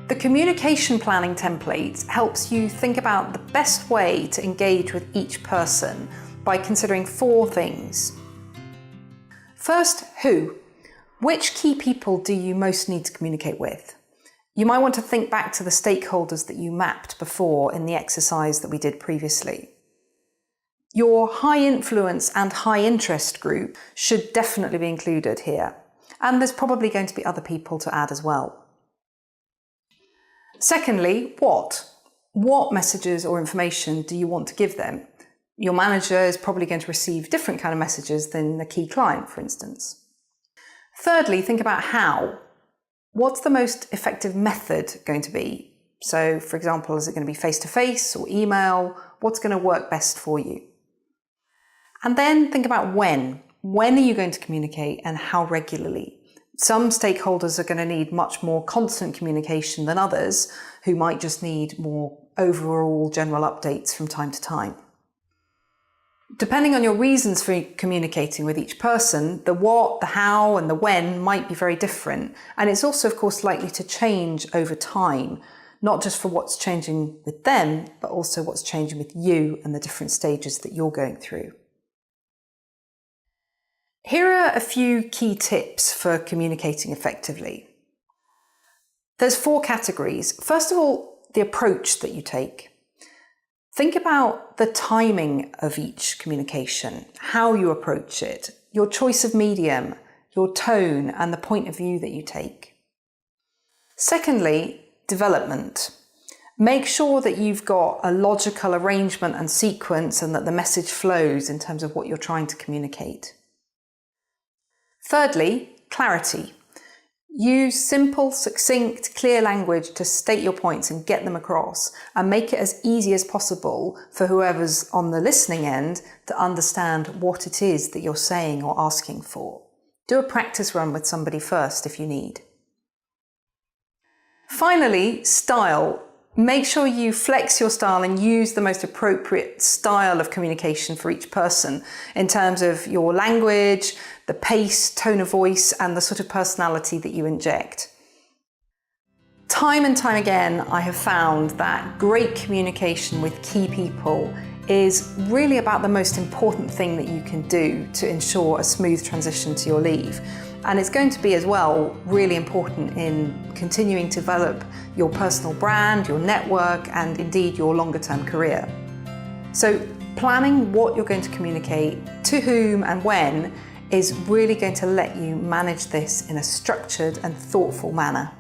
The communication planning template helps you think about the best way to engage with each person by considering 4 things. First, who? Which key people do you most need to communicate with? You might want to think back to the stakeholders that you mapped before in the exercise that we did previously. Your high influence and high interest group should definitely be included here, and there's probably going to be other people to add as well. Secondly, what? What messages or information do you want to give them? Your manager is probably going to receive different kind of messages than a key client, for instance. Thirdly, think about how. What's the most effective method going to be? So, for example, is it going to be face-to-face or email? What's going to work best for you? And then think about when. When are you going to communicate and how regularly? Some stakeholders are going to need much more constant communication than others who might just need more overall general updates from time to time. Depending on your reasons for communicating with each person, the what, the how, and the when might be very different. And it's also, of course, likely to change over time, not just for what's changing with them, but also what's changing with you and the different stages that you're going through. Here are a few key tips for communicating effectively. There's 4 categories. First of all, the approach that you take. Think about the timing of each communication, how you approach it, your choice of medium, your tone, and the point of view that you take. Secondly, development. Make sure that you've got a logical arrangement and sequence and that the message flows in terms of what you're trying to communicate. Thirdly, clarity. Use simple, succinct, clear language to state your points and get them across, and make it as easy as possible for whoever's on the listening end to understand what it is that you're saying or asking for. Do a practice run with somebody first if you need. Finally, style. Make sure you flex your style and use the most appropriate style of communication for each person in terms of your language, the pace, tone of voice, and the sort of personality that you inject. Time and time again, I have found that great communication with key people is really about the most important thing that you can do to ensure a smooth transition to your leave. And it's going to be as well really important in continuing to develop your personal brand, your network, and indeed your longer term career. So planning what you're going to communicate, to whom and when, is really going to let you manage this in a structured and thoughtful manner.